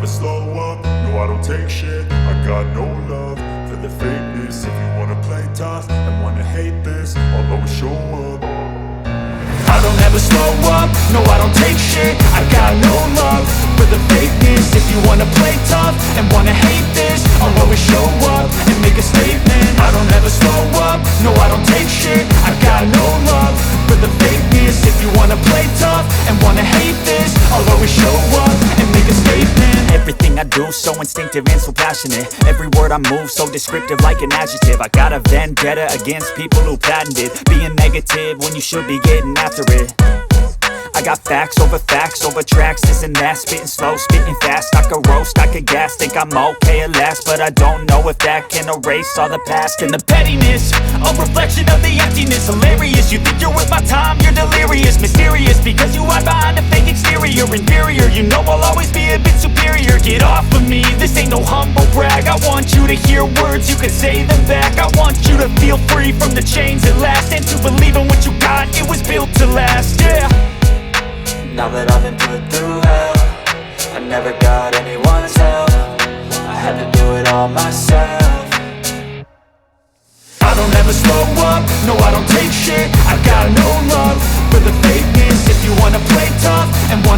slow up, no I don't take shit. I got no love for the fakeness. If you wanna play tough and wanna hate this, I'll always show up. I don't ever slow up, no I don't take shit. I got no love for the fakeness. If you wanna play tough and wanna hate this, I'll always show up and make a statement. I don't ever slow up, no I don't take shit. I got no love for the fakeness. If you wanna play tough and wanna hate this, I'll always show up and make a statement. Everything I do so instinctive and so passionate. Every word I move so descriptive like an adjective. I got a vendetta against people who patented being negative when you should be getting after it. I got facts over tracks, this and that. Spitting slow, spitting fast. I could roast, I could gas. Think I'm okay at last, but I don't know if that can erase all the past. And the pettiness, a reflection of the emptiness. Hilarious, you think you're worth my time, you're delirious. Mysterious, because you hide behind a fake exterior. Inferior, you know I'll always be a bit superior. Get off of me, this ain't no humble brag. I want you to hear words, you can say them back. I want you to feel free from the chains at last, and to believe in what you got, it was built to last, yeah. Now that I've been put through hell, I never got anyone's help. I had to do it all myself. I don't ever slow up, no I don't take shit. I got no love for the fakeness. If you wanna play tough and wanna